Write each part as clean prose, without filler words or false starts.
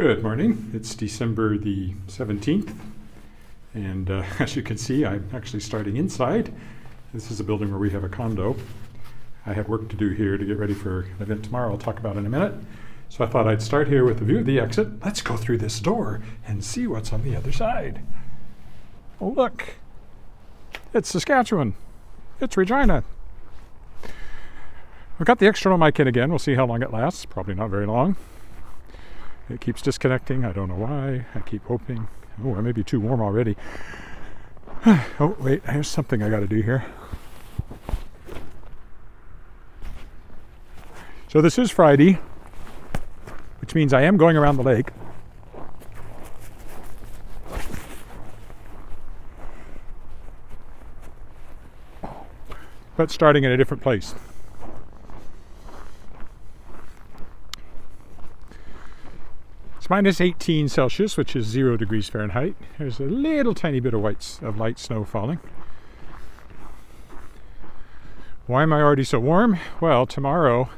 Good morning. It's December the 17th, and as you can see, I'm actually starting inside. This is a building where we have a condo. I have work to do here to get ready for an event tomorrow I'll talk about in a minute. So I thought I'd start here with a view of the exit. Let's go through this door and see what's on the other side. Oh, look. It's Saskatchewan. It's Regina. I've got the external mic in again. We'll see how long it lasts. Probably not very long. It keeps disconnecting. I don't know why. I keep hoping. Oh, I may be too warm already. Oh, wait. There's something I got to do here. So this is Friday, which means I am going around the lake. But starting in a different place. Minus 18 Celsius, which is 0 degrees Fahrenheit. There's a little tiny bit of light snow falling. Why am I already so warm? Well, tomorrow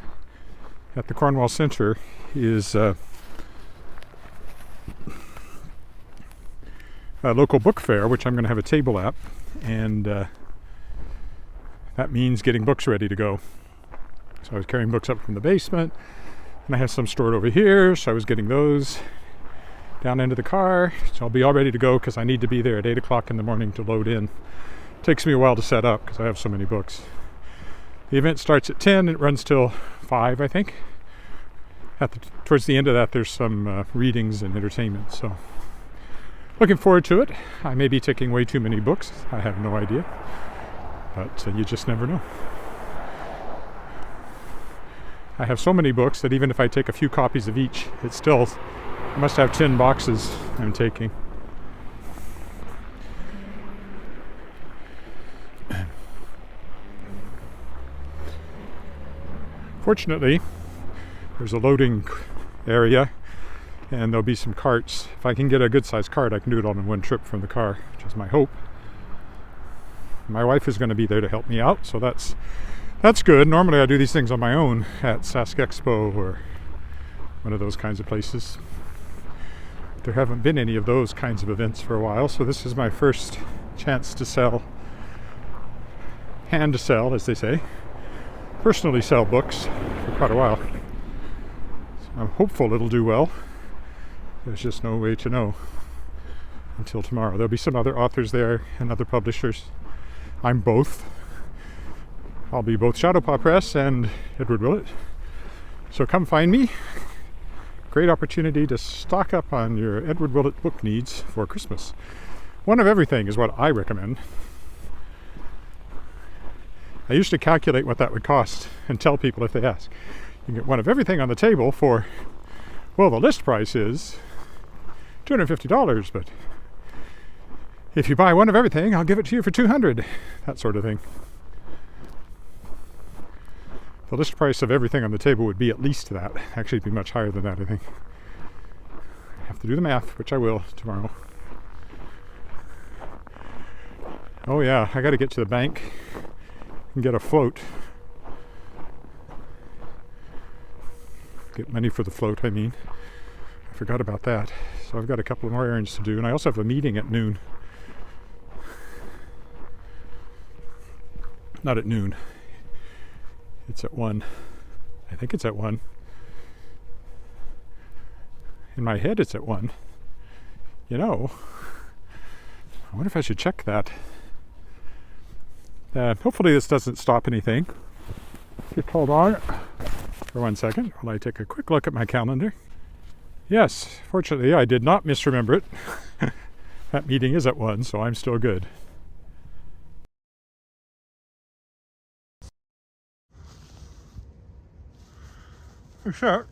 at the Cornwall Center is a local book fair, which I'm going to have a table at, and that means getting books ready to go. So I was carrying books up from the basement, and I have some stored over here, so I was getting those down into the car. So I'll be all ready to go because I need to be there at 8 o'clock in the morning to load in. It takes me a while to set up because I have so many books. The event starts at 10 and it runs till 5, I think. Towards the end of that, there's some readings and entertainment. So looking forward to it. I may be taking way too many books. I have no idea. But you just never know. I have so many books that even if I take a few copies of each, it's still, I must have 10 boxes I'm taking. Fortunately, there's a loading area and there'll be some carts. If I can get a good sized cart, I can do it all in one trip from the car, which is my hope. My wife is going to be there to help me out, so that's good. Normally I do these things on my own at Saskexpo or one of those kinds of places. There haven't been any of those kinds of events for a while, so this is my first chance to sell, hand to sell, as they say, personally sell books for quite a while. So I'm hopeful it'll do well. There's just no way to know until tomorrow. There'll be some other authors there and other publishers. I'm both. I'll be both Shadowpaw Press and Edward Willett. So come find me. Great opportunity to stock up on your Edward Willett book needs for Christmas. One of everything is what I recommend. I used to calculate what that would cost and tell people if they ask. You can get one of everything on the table for, well, the list price is $250, but if you buy one of everything, I'll give it to you for $200. That sort of thing. The list price of everything on the table would be at least that. Actually, it'd be much higher than that, I think. I have to do the math, which I will tomorrow. Oh yeah, I got to get to the bank and get a float. Get money for the float, I mean. I forgot about that. So I've got a couple of more errands to do, and I also have a meeting at noon. Not at noon. It's at 1. I think it's at 1. In my head, it's at 1. You know, I wonder if I should check that. Hopefully this doesn't stop anything. Just hold on for 1 second while I take a quick look at my calendar. Yes, fortunately, I did not misremember it. That meeting is at 1, so I'm still good. Sure.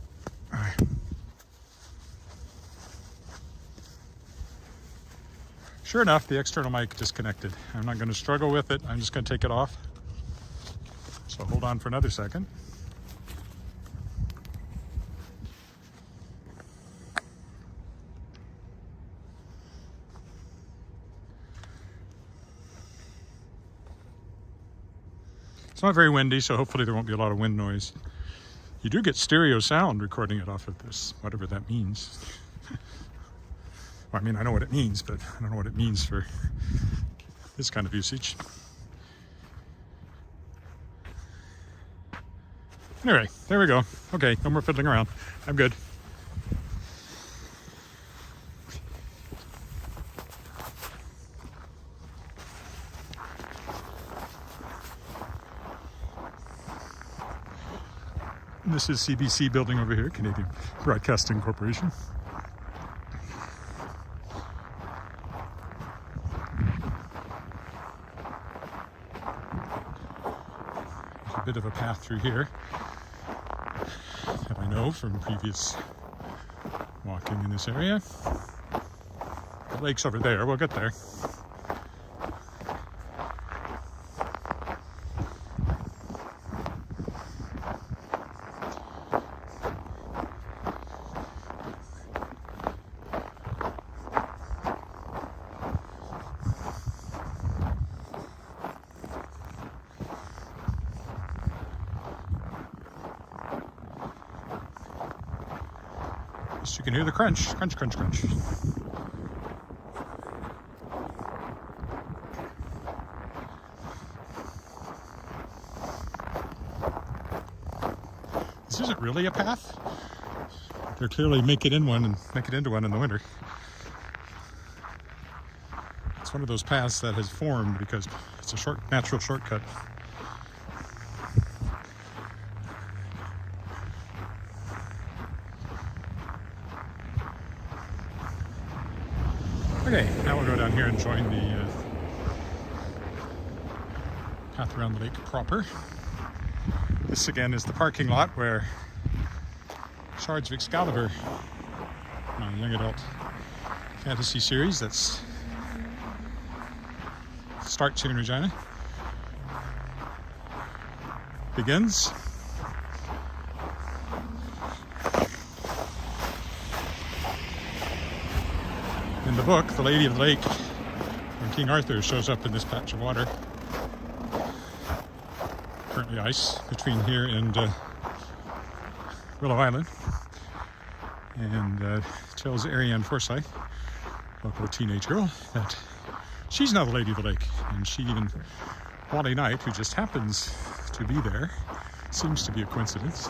Sure enough, the external mic disconnected. I'm not going to struggle with it. I'm just going to take it off. So hold on for another second. It's not very windy, so hopefully there won't be a lot of wind noise. You do get stereo sound recording it off of this, whatever that means. Well, I mean, I know what it means, but I don't know what it means for this kind of usage. Anyway, there we go. Okay, no more fiddling around. I'm good. This is CBC building over here, Canadian Broadcasting Corporation. There's a bit of a path through here that I know from previous walking in this area. The lake's over there, we'll get there. You can hear the crunch, crunch, crunch, crunch. This isn't really a path. They're clearly make it into one in the winter. It's one of those paths that has formed because it's a natural shortcut. Okay, now we'll go down here and join the path around the lake proper. This again is the parking lot where Shards of Excalibur, my young adult fantasy series that's starts here in Regina, begins. In the book, the Lady of the Lake, when King Arthur shows up in this patch of water, currently ice, between here and Willow Island, and tells Arianne Forsyth, local teenage girl, that she's now the Lady of the Lake, and she and Wally Knight, who just happens to be there, seems to be a coincidence,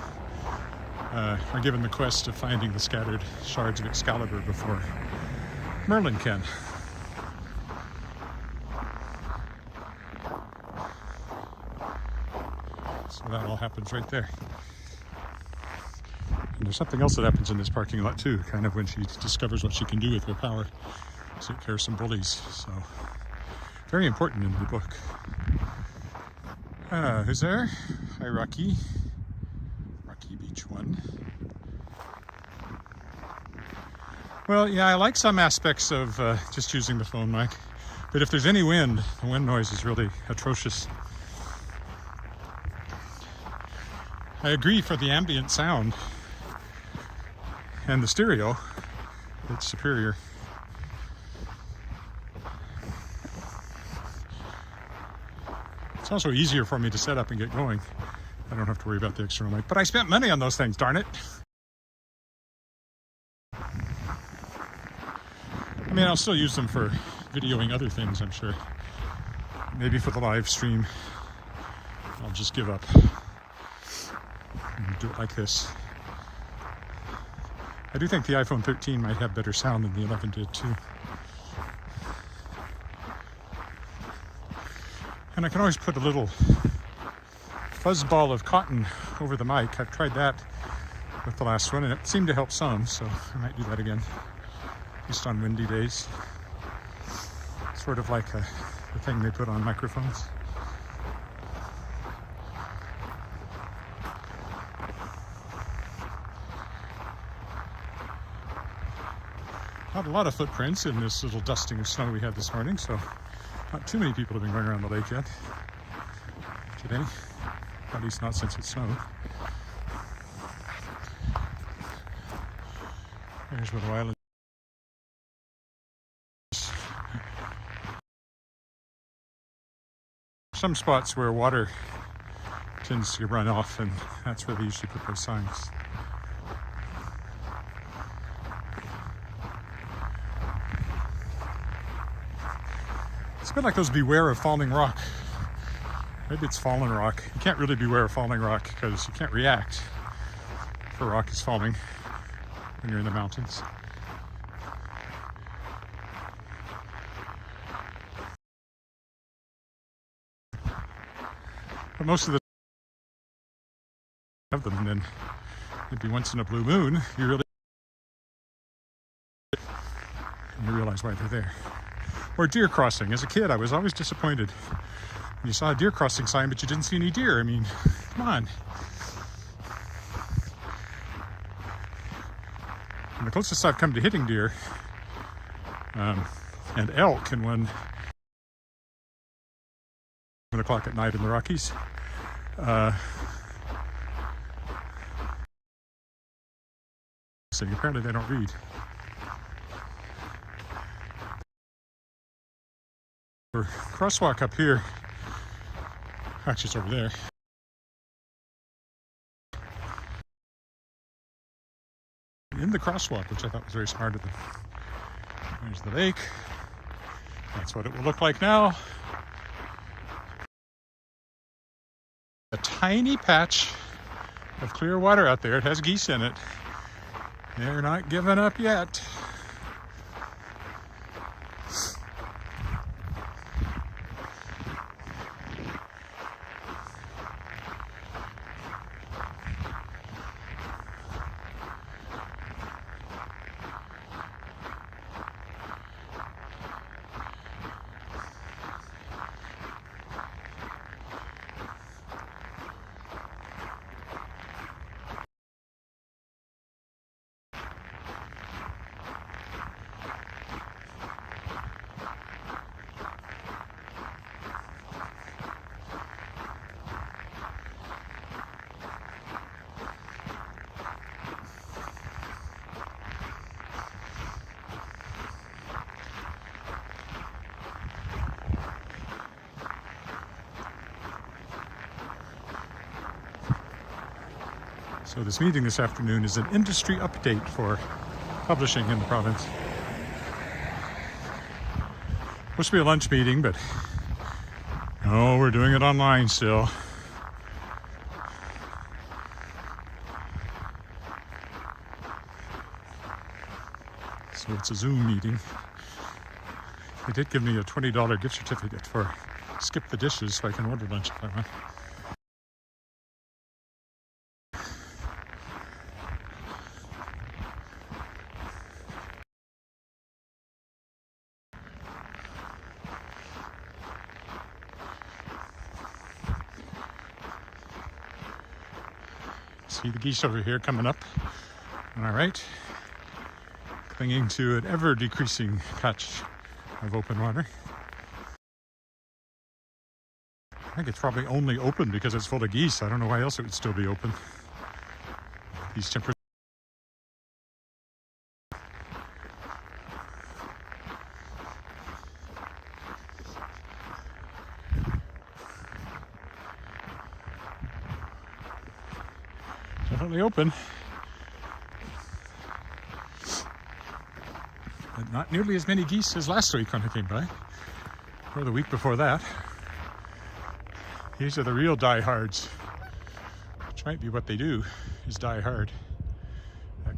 are given the quest of finding the scattered shards of Excalibur before Merlin can. So that all happens right there. And there's something else that happens in this parking lot too, kind of when she discovers what she can do with her power. Take care of some bullies. So very important in the book. Who's there? Hi, Rocky. Rocky Beach 1. Well, yeah, I like some aspects of just using the phone mic, but if there's any wind, the wind noise is really atrocious. I agree, for the ambient sound and the stereo, it's superior. It's also easier for me to set up and get going. I don't have to worry about the external mic, but I spent money on those things, darn it. I mean, I'll still use them for videoing other things, I'm sure. Maybe for the live stream, I'll just give up and do it like this. I do think the iPhone 13 might have better sound than the 11 did too. And I can always put a little fuzz ball of cotton over the mic. I've tried that with the last one and it seemed to help some, so I might do that again. Just on windy days. Sort of like the thing they put on microphones. Not a lot of footprints in this little dusting of snow we had this morning, so not too many people have been going around the lake yet today, at least not since it snowed. There's Willow Island. Some spots where water tends to run off, and that's where they usually put those signs. It's a bit like those beware of falling rock. Maybe it's fallen rock. You can't really beware of falling rock because you can't react if a rock is falling when you're in the mountains. But most of the have them, and then maybe once in a blue moon you realize why they're there. Or deer crossing. As a kid, I was always disappointed when you saw a deer crossing sign but you didn't see any deer. I mean, come on. And the closest I've come to hitting deer and elk, and when 7 o'clock at night in the Rockies, apparently they don't read. Crosswalk up here, actually it's over there. In the crosswalk, which I thought was very smart of them. There's the lake. That's what it will look like now. A tiny patch of clear water out there. It has geese in it. They're not giving up yet. So this meeting this afternoon is an industry update for publishing in the province. Supposed to be a lunch meeting, but no, we're doing it online still. So it's a Zoom meeting. They did give me a $20 gift certificate for Skip the Dishes, so I can order lunch if I want. See the geese over here coming up on our right, clinging to an ever-decreasing patch of open water. I think it's probably only open because it's full of geese. I don't know why else it would still be open. These temperatures. Definitely open, but not nearly as many geese as last week when I came by, or the week before that. These are the real diehards, which might be what they do, is die hard. In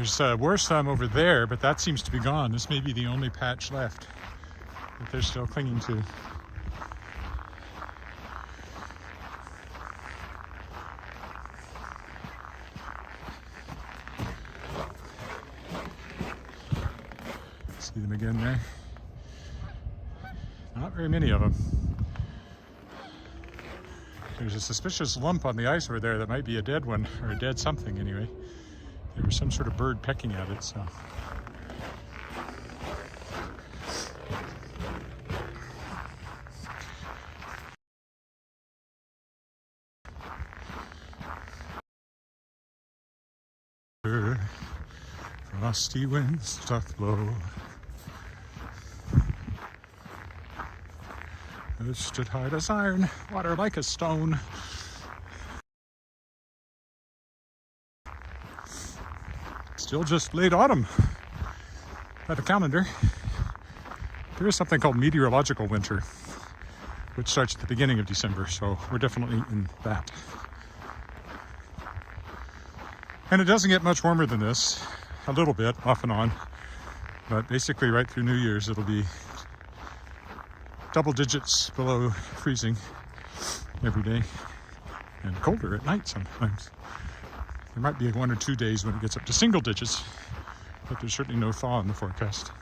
fact, were some over there, but that seems to be gone. This may be the only patch left that they're still clinging to. See them again there? Not very many of them. There's a suspicious lump on the ice over there that might be a dead one, or a dead something anyway. There was some sort of bird pecking at it, so. Frosty winds doth blow. Earth stood hard as iron, water like a stone. Still just late autumn by the calendar. There is something called meteorological winter, which starts at the beginning of December, so we're definitely in that. And it doesn't get much warmer than this, a little bit, off and on, but basically right through New Year's it'll be double digits below freezing every day, and colder at night sometimes. There might be 1 or 2 days when it gets up to single digits, but there's certainly no thaw in the forecast.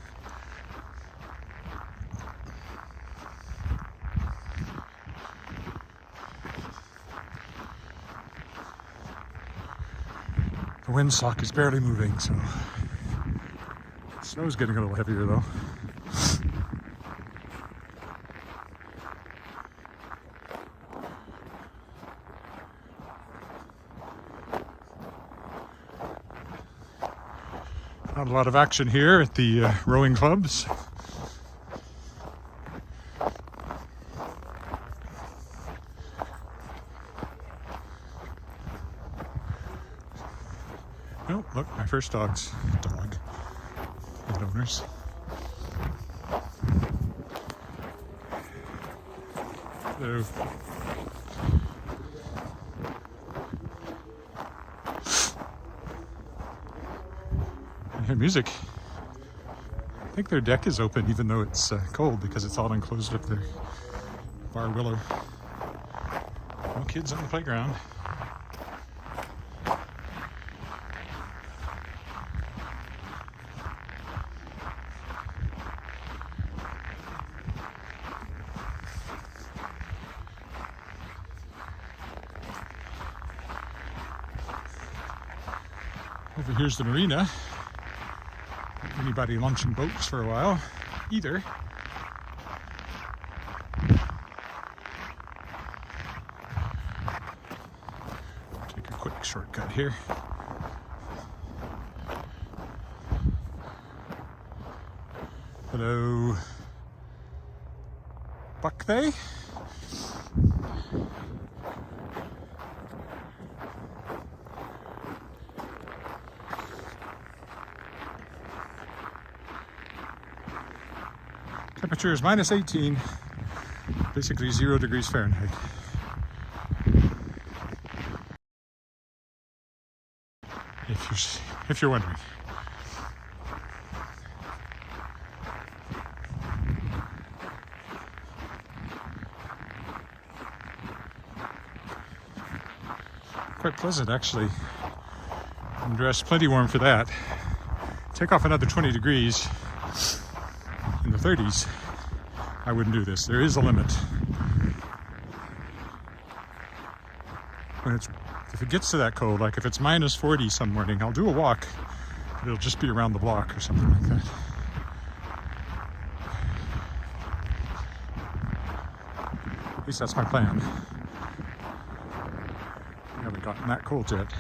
The windsock is barely moving, so the snow's getting a little heavier though. Not a lot of action here at the rowing clubs. Oh, look, my first dog. And owners. Hello. I hear music. I think their deck is open even though it's cold because it's all enclosed up there. Bar willow. No kids on the playground. Over here's the Marina. Not anybody launching boats for a while either. Take a quick shortcut here. Hello, Buckthey. Temperature is minus 18, basically 0 degrees Fahrenheit. If you're wondering. Quite pleasant actually. I'm dressed plenty warm for that. Take off another 20 degrees in the 30s. I wouldn't do this. There is a limit. If it gets to that cold, like if it's minus 40 some morning, I'll do a walk. But it'll just be around the block or something like that. At least that's my plan. I haven't gotten that cold yet.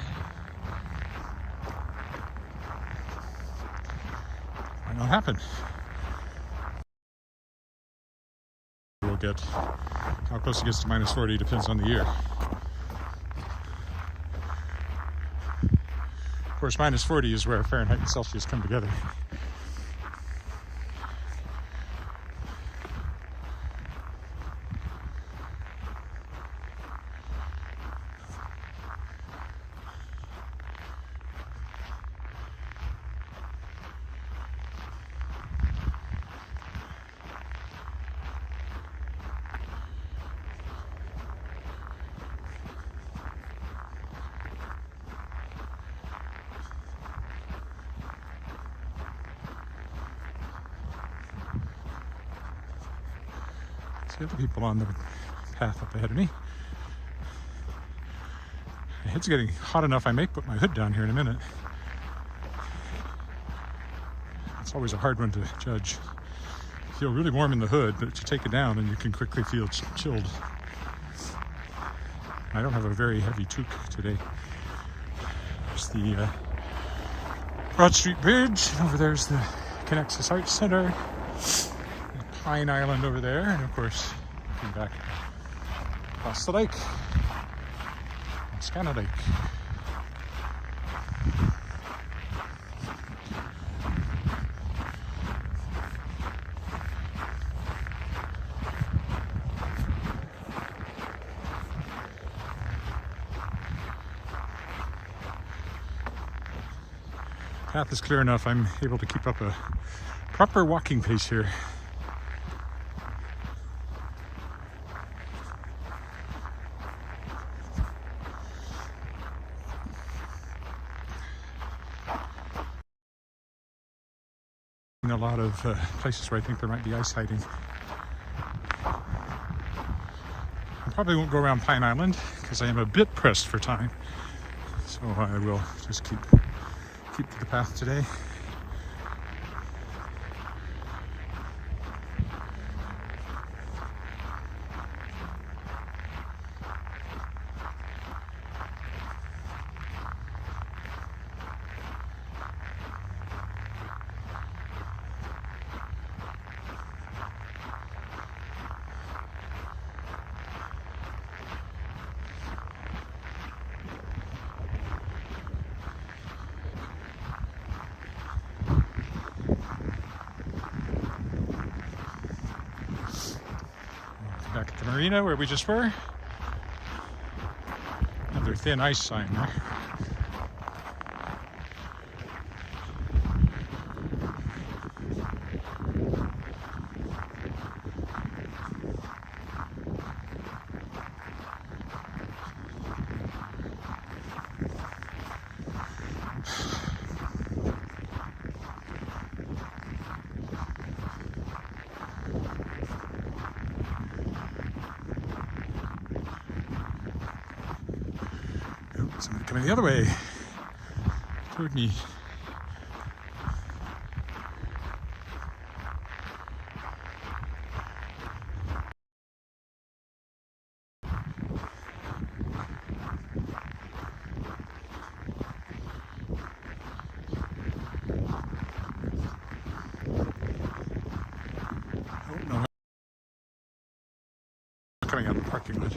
Might not happen. We'll get how close it gets to minus 40 depends on the year. Of course, minus 40 is where Fahrenheit and Celsius come together. The other people on the path up ahead of me. My head's getting hot enough I may put my hood down here in a minute. It's always a hard one to judge. You feel really warm in the hood, but you take it down and you can quickly feel chilled. I don't have a very heavy toque today. There's the Broad Street Bridge. Over there's the Connexus Arts Center. Pine Island over there, and of course, looking back across the lake, Scanna Lake. path is clear enough, I'm able to keep up a proper walking pace here. In a lot of places where I think there might be ice hiding. I probably won't go around Pine Island because I am a bit pressed for time. So I will just keep to the path today. Back at the Marina where we just were. Another thin ice sign there. Somebody coming the other way toward me. Oh no, coming out of the parking lot.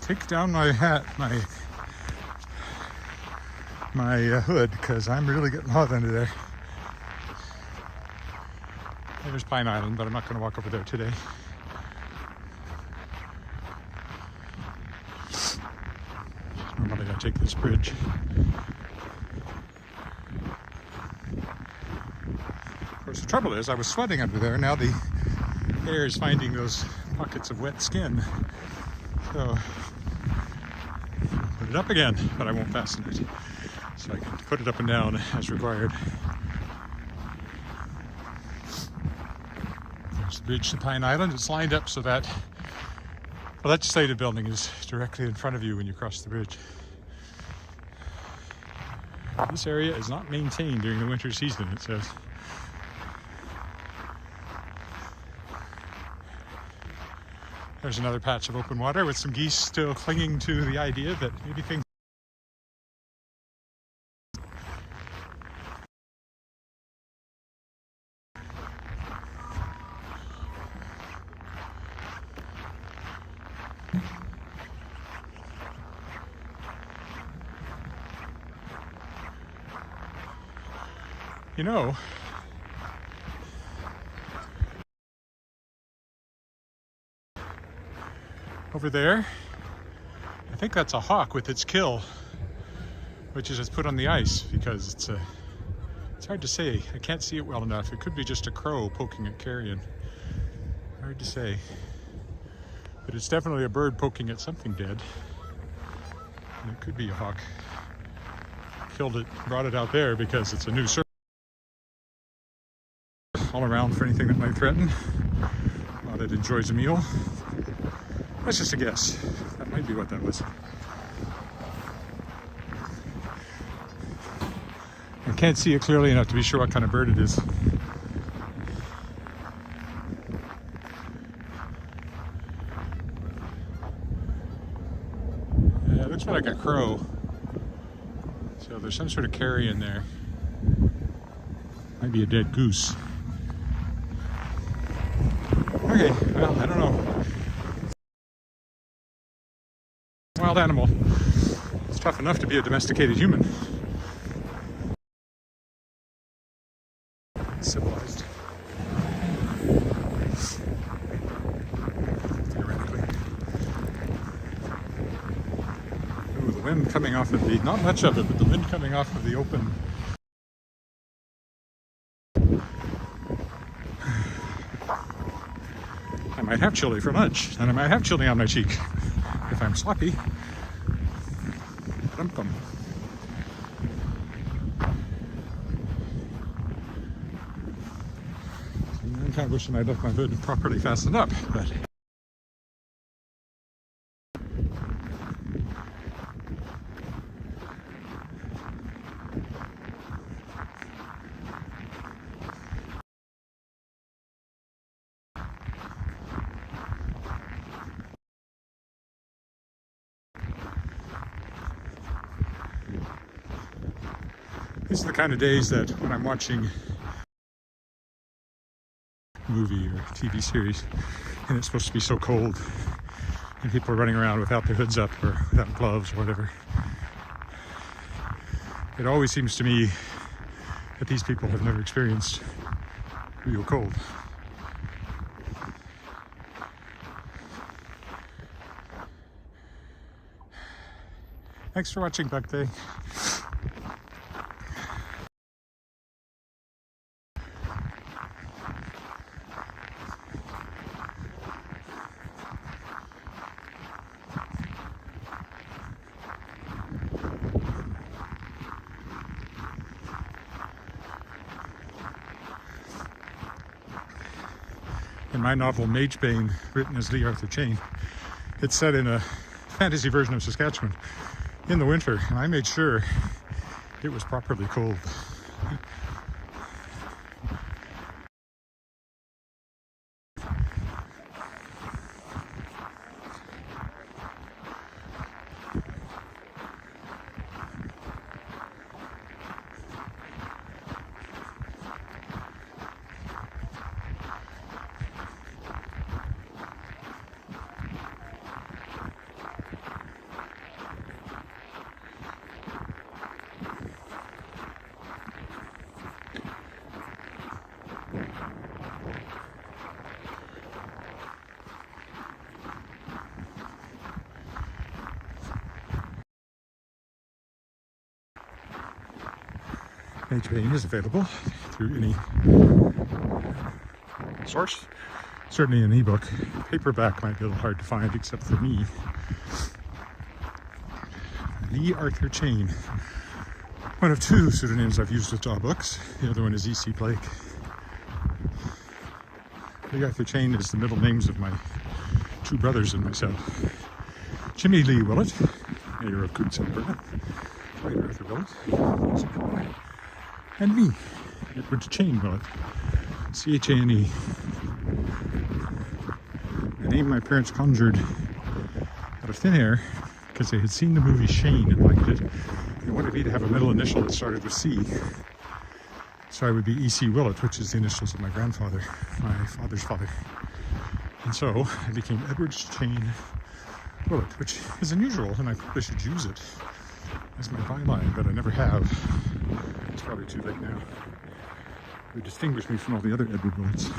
Take down my hat, my hood, because I'm really getting hot under there. There's Pine Island, but I'm not going to walk over there today. Normally I take this bridge. Of course, the trouble is I was sweating under there. Now the air is finding those pockets of wet skin. So put it up again, but I won't fasten it. So I can put it up and down as required. There's the bridge to Pine Island. It's lined up so that the legislative building is directly in front of you when you cross the bridge. This area is not maintained during the winter season, it says. There's another patch of open water with some geese still clinging to the idea that maybe things... You know, over there, I think that's a hawk with its kill, which is just put on the ice because it's hard to say. I can't see it well enough. It could be just a crow poking at carrion. Hard to say. But it's definitely a bird poking at something dead. And it could be a hawk. Killed it, brought it out there because it's a new surface all around for anything that might threaten. Thought it enjoys a meal. That's just a guess. That might be what that was. I can't see it clearly enough to be sure what kind of bird it is. Yeah, it looks more like a crow. So there's some sort of carrion there. Might be a dead goose. Okay, well, I don't know. Wild animal. It's tough enough to be a domesticated human. civilized. Theoretically. Ooh, the wind coming off of the, not much of it, but the wind coming off of the open. I might have chili for lunch, and I might have chili on my cheek if I'm sloppy. Dum-dum. I'm kind of wishing I'd left my hood properly fastened up, but these are the kind of days that when I'm watching a movie or a TV series and it's supposed to be so cold and people are running around without their hoods up or without gloves or whatever, it always seems to me that these people have never experienced real cold. Thanks for watching, Bug Day. In my novel Magebane, written as Lee Arthur Chane, it's set in a fantasy version of Saskatchewan in the winter, and I made sure it was properly cold. Magebane is available through any source. Certainly an ebook. Paperback might be a little hard to find, except for me. Lee Arthur Chane. One of two pseudonyms I've used with dog books. The other one is E.C. Blake. Lee Arthur Chane is the middle names of my two brothers and myself. Jimmy Lee Willett, mayor of Coutts, Alberta. Writer Arthur Willett. And me, Edward Chane Willett, C-H-A-N-E. A name my parents conjured out of thin air because they had seen the movie Shane and liked it. They wanted me to have a middle initial that started with C. So I would be E.C. Willett, which is the initials of my grandfather, my father's father. And so I became Edward Chane Willett, which is unusual, and I probably should use it as my byline, but I never have. It's probably too late now. It would distinguish me from all the other Edward Willets,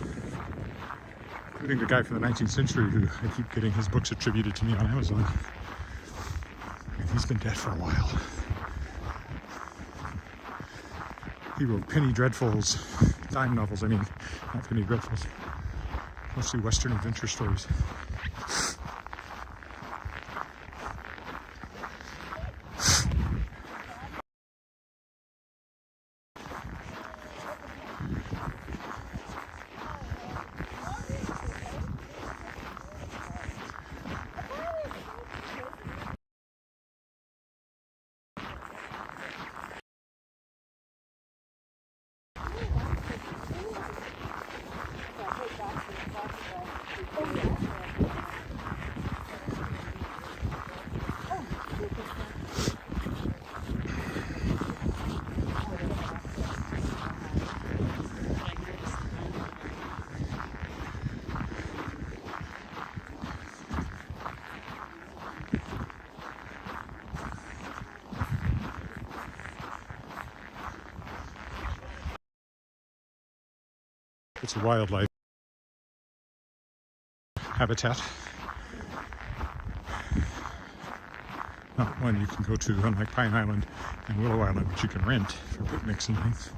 including the guy from the 19th century who I keep getting his books attributed to me on Amazon. And he's been dead for a while. He wrote Penny Dreadfuls, dime novels, I mean, not Penny Dreadfuls, mostly Western adventure stories. It's a wildlife habitat. Not one you can go to, unlike Pine Island and Willow Island, which you can rent for picnics and things.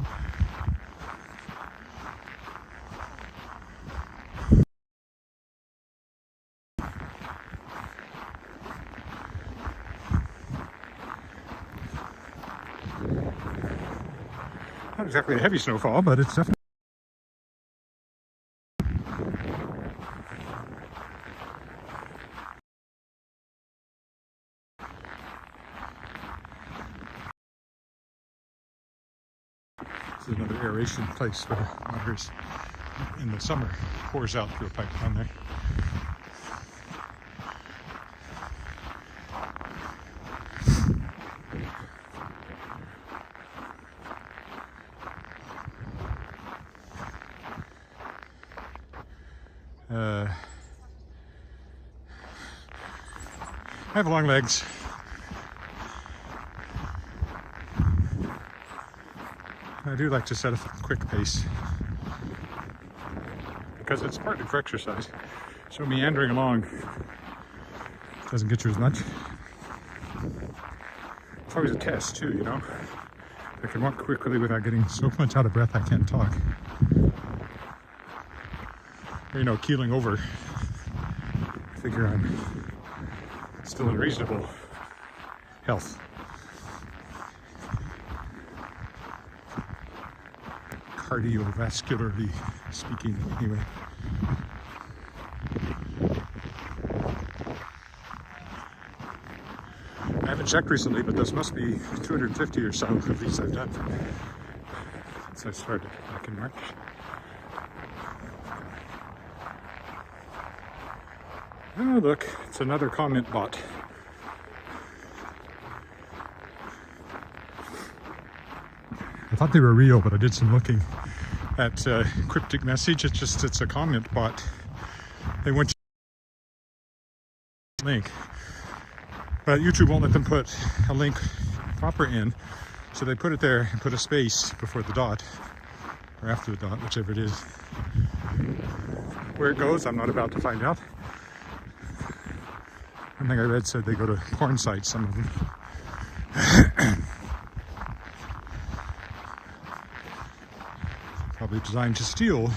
Not exactly a heavy snowfall, but it's definitely. This is another aeration place where water in the summer pours out through a pipe down there. I have long legs. I do like to set a quick pace because it's partly for exercise. So meandering along doesn't get you as much. It's always a test too, you know. I can walk quickly without getting so much out of breath I can't talk. Or, you know, keeling over. I figure I'm still in reasonable health. Cardiovascularly speaking, anyway. I haven't checked recently, but this must be 250 or so of these I've done since I started back in March. Oh, look, it's another comment bot. I thought they were real, but I did some looking at cryptic message. It's a comment bot. They want you to link, but YouTube won't let them put a link proper in, so they put it there and put a space before the dot, or after the dot, whichever it is. Where it goes, I'm not about to find out. One thing I read said they go to porn sites, some of them. Probably designed to steal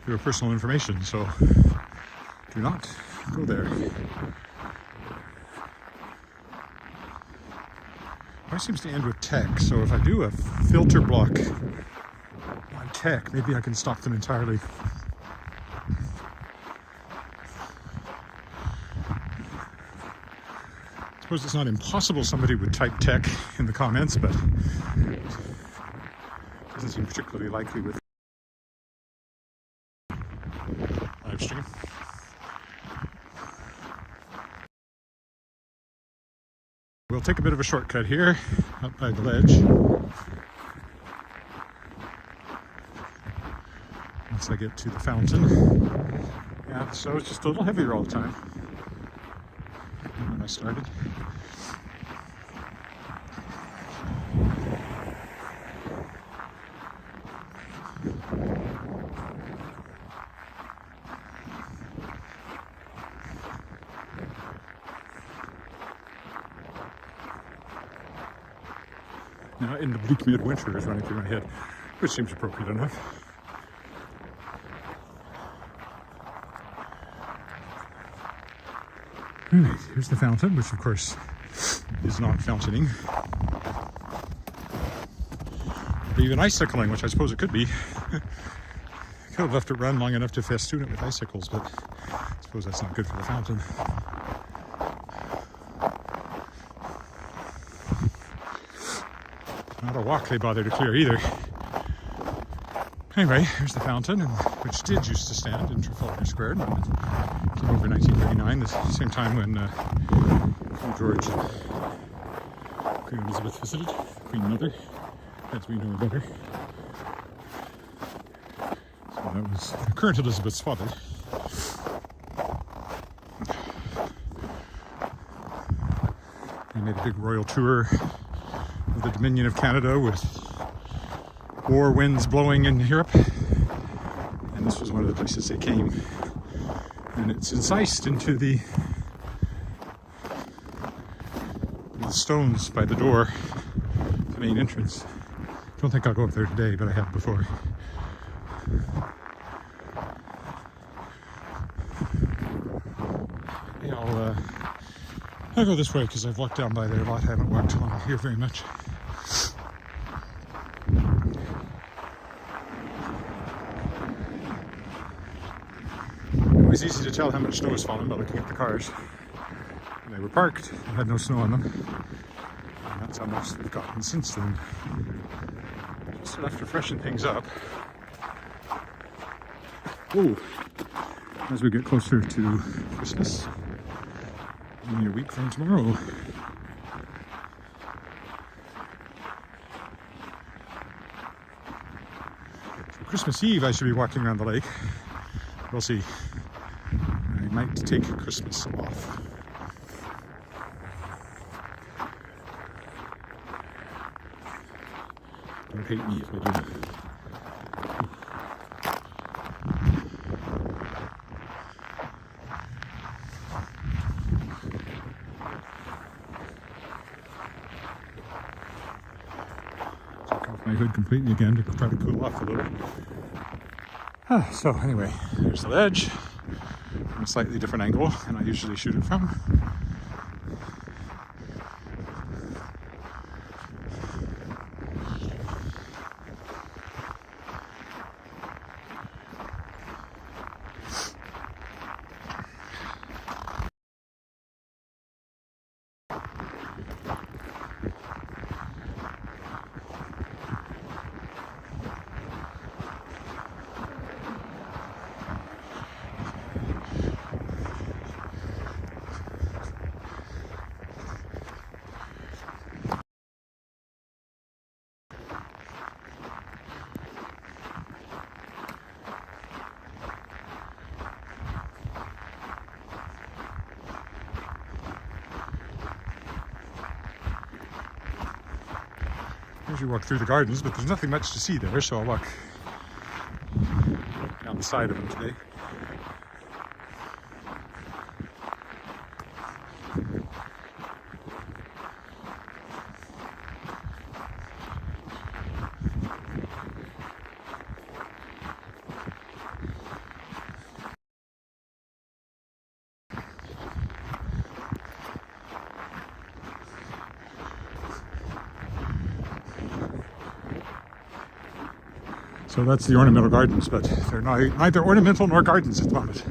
your personal information, so do not go there. It seems to end with tech, so if I do a filter block on tech, maybe I can stop them entirely. I suppose it's not impossible somebody would type tech in the comments, but it doesn't seem particularly likely with live stream. We'll take a bit of a shortcut here up by the ledge. Once I get to the fountain. Yeah, so it's just a little heavier all the time than when I started. Now, in the bleak midwinter is running through my head, which seems appropriate enough. Alright, here's the fountain, which of course is not fountaining. Or even icicle-ing, which I suppose it could be. Could have left it run long enough to festoon it with icicles, but I suppose that's not good for the fountain. Not a walk they bother to clear either. Anyway, here's the fountain, which did used to stand in Trafalgar Square. It came over in 1939, the same time when King George and Queen Elizabeth visited. Queen Mother, as we know her better. So that was current Elizabeth's father. He made a big royal tour of the Dominion of Canada with war winds blowing in Europe. this was one of the places they came. And it's incised into the stones by the door, the main entrance. Don't think I'll go up there today, but I have before. Yeah, I'll go this way because I've walked down by there a lot. I haven't walked along here very much. It was easy to tell how much snow was falling by looking at the cars. And they were parked and had no snow on them. And that's how much they've gotten since then. Just enough to freshen things up. Oh, as we get closer to Christmas, only a week from tomorrow. So Christmas Eve, I should be walking around the lake. We'll see. I might take Christmas off. Don't hate me if I do. Take off my hood completely again to try to cool off a little. So anyway, there's the ledge from a slightly different angle than I usually shoot it from. I usually walk through the gardens, but there's nothing much to see there, so I'll walk down the side of them today. So that's the ornamental gardens, but they're neither ornamental nor gardens at the moment.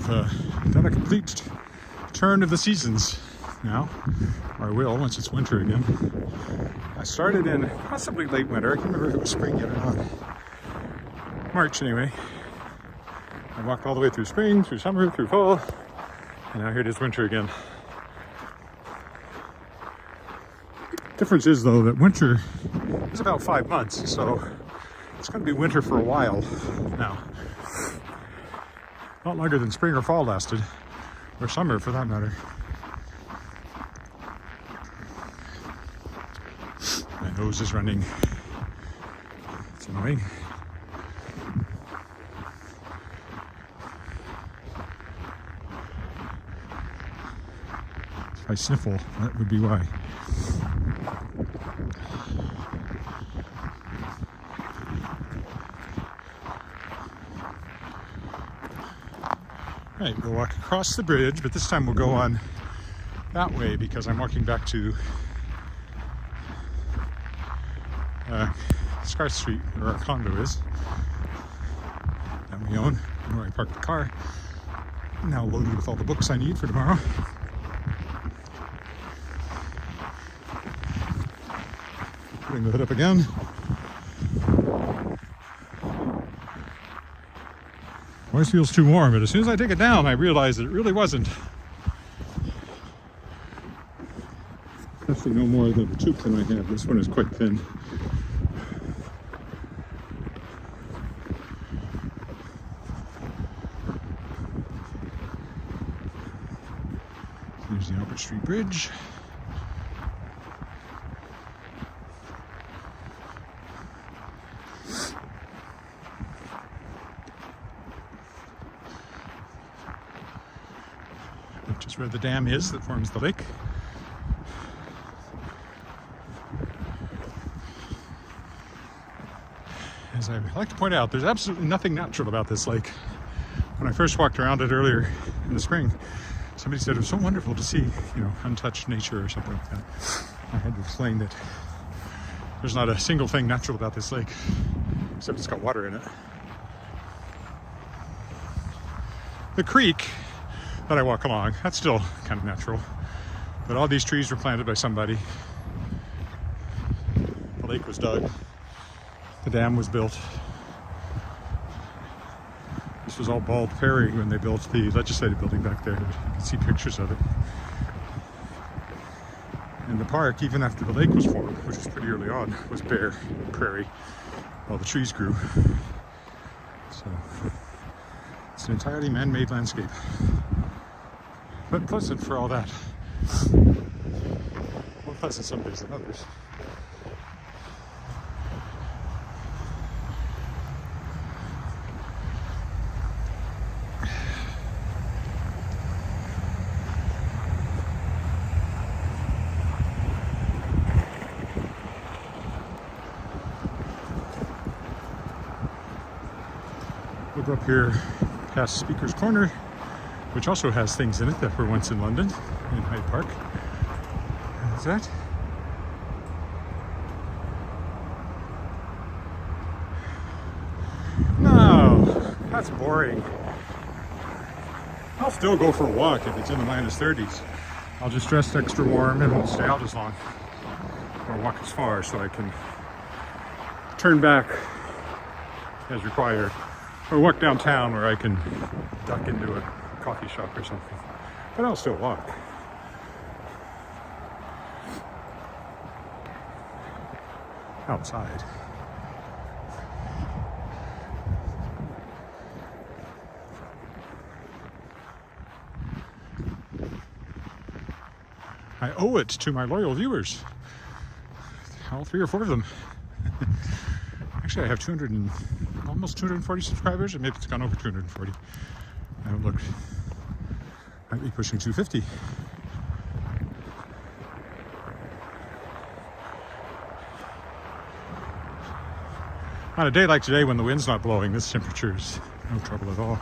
I've done a complete turn of the seasons now, or I will once it's winter again. I started in possibly late winter. I can't remember if it was spring yet or not. March anyway. I walked all the way through spring, through summer, through fall, and now here it is winter again. Difference is though that winter is about 5 months, so it's going to be winter for a while now. Not longer than spring or fall lasted, or summer for that matter. My nose is running. It's annoying. If I sniffle, that would be why. Right, we'll walk across the bridge, but this time we'll go on that way because I'm walking back to Scarth Street, where our condo is, that we own, and where I parked the car. Now loaded with all the books I need for tomorrow. Putting the hood up again. Always feels too warm, but as soon as I take it down, I realize that it really wasn't. Definitely no more than the toque than I have. This one is quite thin. Here's the Alba Street Bridge. which is where the dam is that forms the lake. As I like to point out, there's absolutely nothing natural about this lake. When I first walked around it earlier in the spring, somebody said it was so wonderful to see, untouched nature or something like that. I had to explain that there's not a single thing natural about this lake, except it's got water in it. The creek that I walk along, that's still kind of natural. But all these trees were planted by somebody. The lake was dug. The dam was built. This was all bald prairie when they built the legislative building back there. You can see pictures of it. And the park, even after the lake was formed, which was pretty early on, was bare prairie while the trees grew. So it's an entirely man-made landscape, but pleasant for all that. More pleasant some days than others. We'll go up here past Speaker's Corner, which also has things in it that were once in London, in Hyde Park. Is that? No, that's boring. I'll still go for a walk if it's in the -30s. I'll just dress extra warm and won't stay out as long, or walk as far so I can turn back as required. Or walk downtown where I can duck into a coffee shop or something. But I'll still walk. Outside. I owe it to my loyal viewers. All 3 or 4 of them. Actually, I have almost 240 subscribers, or maybe it's gone over 240. I haven't looked. Might be pushing 250. On a day like today when the wind's not blowing, this temperature is no trouble at all.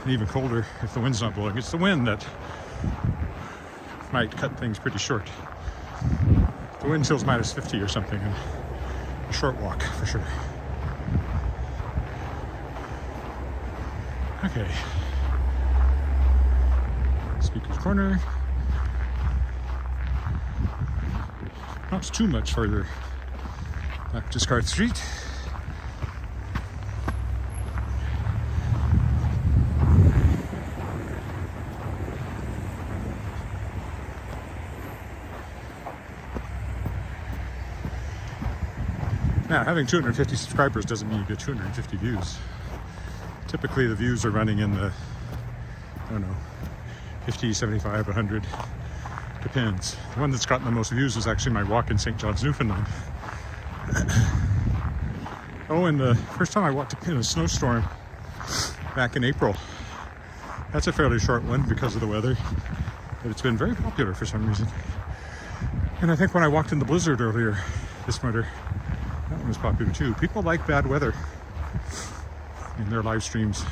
And even colder if the wind's not blowing. It's the wind that might cut things pretty short. The wind chill's -50 or something, and a short walk for sure. Okay. Speaker's Corner. Not too much further back to Scarth Street. Now, having 250 subscribers doesn't mean you get 250 views. Typically the views are running in the, 50, 75, 100, depends. The one that's gotten the most views is actually my walk in St. John's, Newfoundland. Oh, and the first time I walked in a snowstorm back in April. That's a fairly short one because of the weather, but it's been very popular for some reason. And I think when I walked in the blizzard earlier this winter, that one was popular too. People like bad weather in their live streams.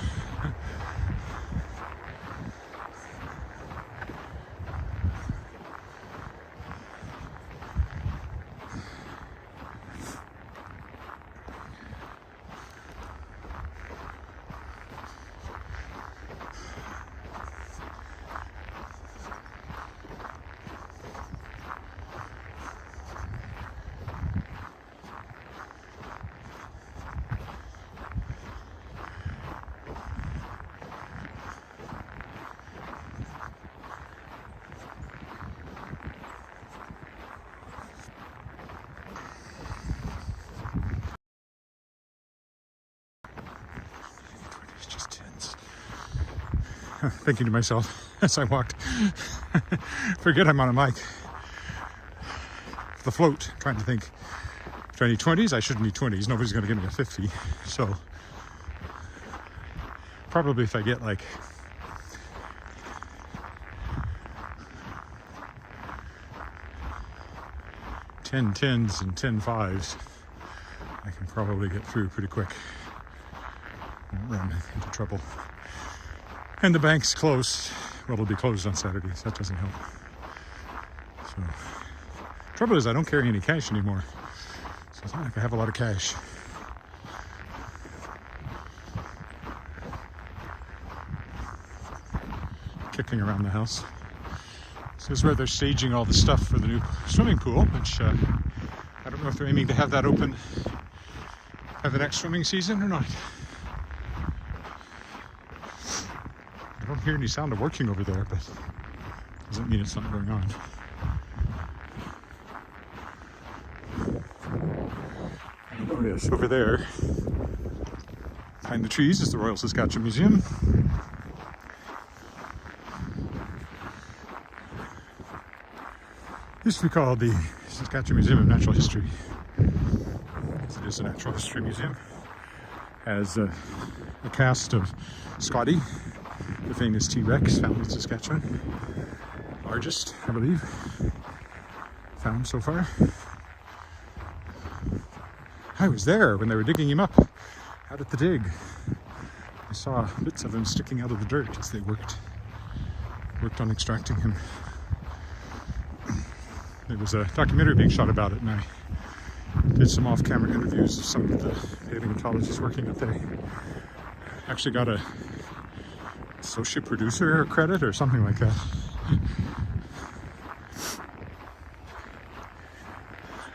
Thinking to myself as I walked, forget I'm on a mic. The float, trying to think, do I need 20s? I shouldn't need 20s. Nobody's going to give me a 50. So probably if I get like 10 10s and 10 5s, I can probably get through pretty quick. Won't run into trouble. And the bank's closed. Well, it'll be closed on Saturdays. That doesn't help. So, trouble is I don't carry any cash anymore. So it's not like I have a lot of cash. Kicking around the house. This is where they're staging all the stuff for the new swimming pool, which I don't know if they're aiming to have that open by the next swimming season or not. I don't hear any sound of working over there, but doesn't mean it's not going on. Oh yes, over there, behind the trees, is the Royal Saskatchewan Museum. Used to be called the Saskatchewan Museum of Natural History. It is a natural history museum. Has a cast of Scotty, the famous T-Rex found in Saskatchewan. Largest, I believe, found so far. I was there when they were digging him up out at the dig. I saw bits of him sticking out of the dirt as they worked on extracting him. There was a documentary being shot about it, and I did some off-camera interviews of some of the paleontologists working up there. Actually got a associate producer credit or something like that.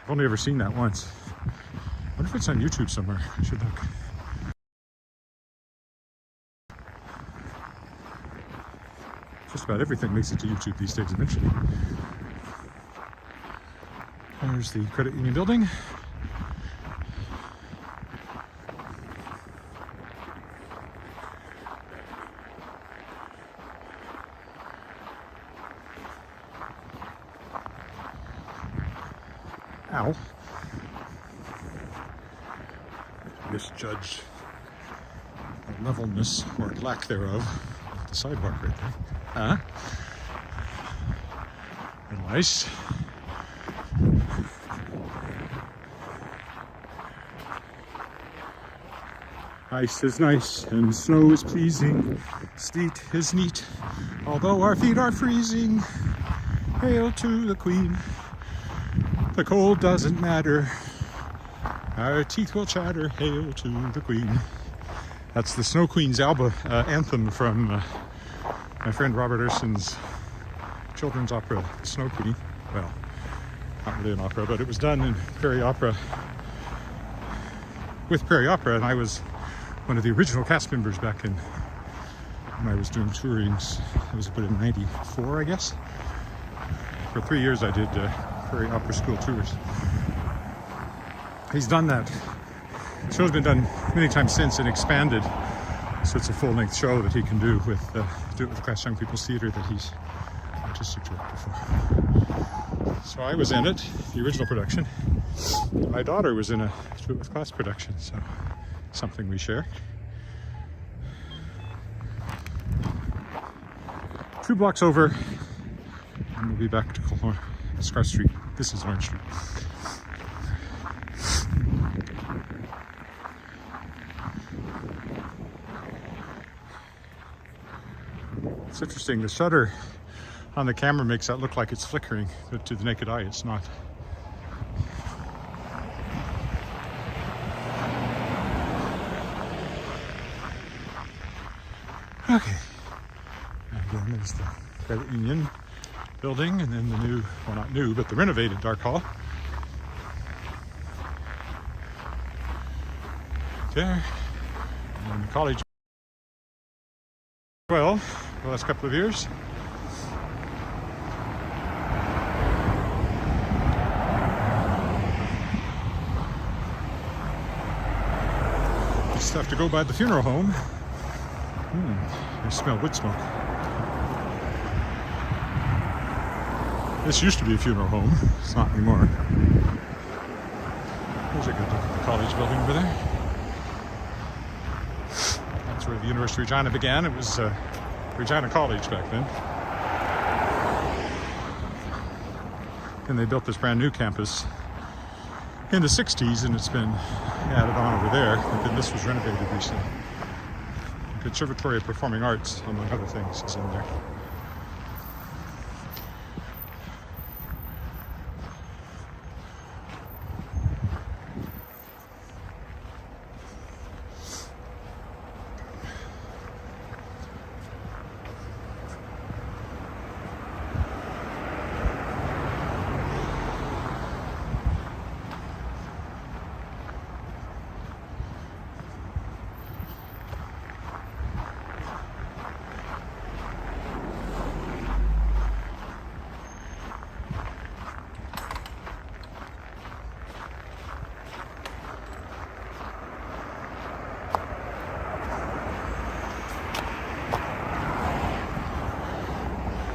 I've only ever seen that once. I wonder if it's on YouTube somewhere. I should look. Just about everything makes it to YouTube these days eventually. There's the credit union building. Ow. Misjudged the levelness or lack thereof of the sidewalk right there. Huh? And nice. Ice is nice and snow is pleasing, sleet is neat, although our feet are freezing. Hail to the Queen, the cold doesn't matter, our teeth will chatter. Hail to the Queen. That's the Snow Queen's Alba anthem from my friend Robert Urson's children's opera, The Snow Queen. Well, not really an opera, but it was done in Prairie Opera, with Prairie Opera, and I was one of the original cast members back in when I was doing tourings. It was about in '94, I guess. For 3 years I did Prairie Opera School tours. He's done that. The show's been done many times since and expanded, so it's a full-length show that he can do with the Class Young People's Theatre that he's artistic director for. So I was in it, the original production. My daughter was in a Do It With Class production, so something we share. 2 blocks over, and we'll be back to Scar Street. This is Orange Street. It's interesting, the shutter on the camera makes that look like it's flickering, but to the naked eye it's not. Okay, again there's the credit union building, and then the new, well not new, but the renovated Dark Hall. There, and the college. Well, the last couple of years. Just have to go by the funeral home. I smell wood smoke. This used to be a funeral home. It's not anymore. There's a good look at the college building over there. That's where the University of Regina began. It was Regina College back then. And they built this brand new campus in the 60s, and it's been added on over there. But then this was renovated recently. The Conservatory of Performing Arts, among other things, is in there.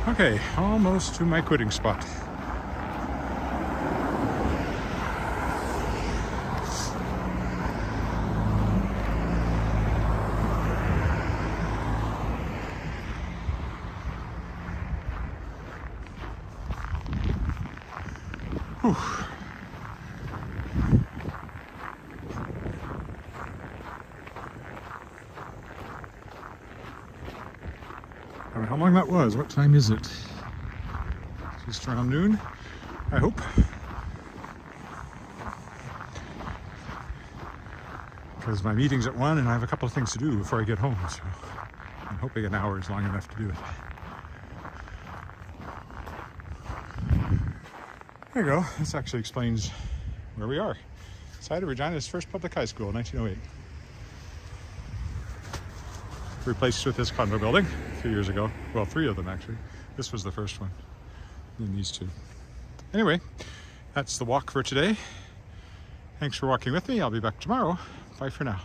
Okay, almost to my quitting spot. Whew. I don't know how long that was. What time is it? Just around noon, I hope. Because my meeting's at 1 and I have a couple of things to do before I get home, so I'm hoping an hour is long enough to do it. There you go. This actually explains where we are. Site of Regina's first public high school, 1908. Replaced with this condo building a few years ago. Well, 3 of them actually. This was the first one. And these 2. Anyway, that's the walk for today. Thanks for walking with me. I'll be back tomorrow. Bye for now.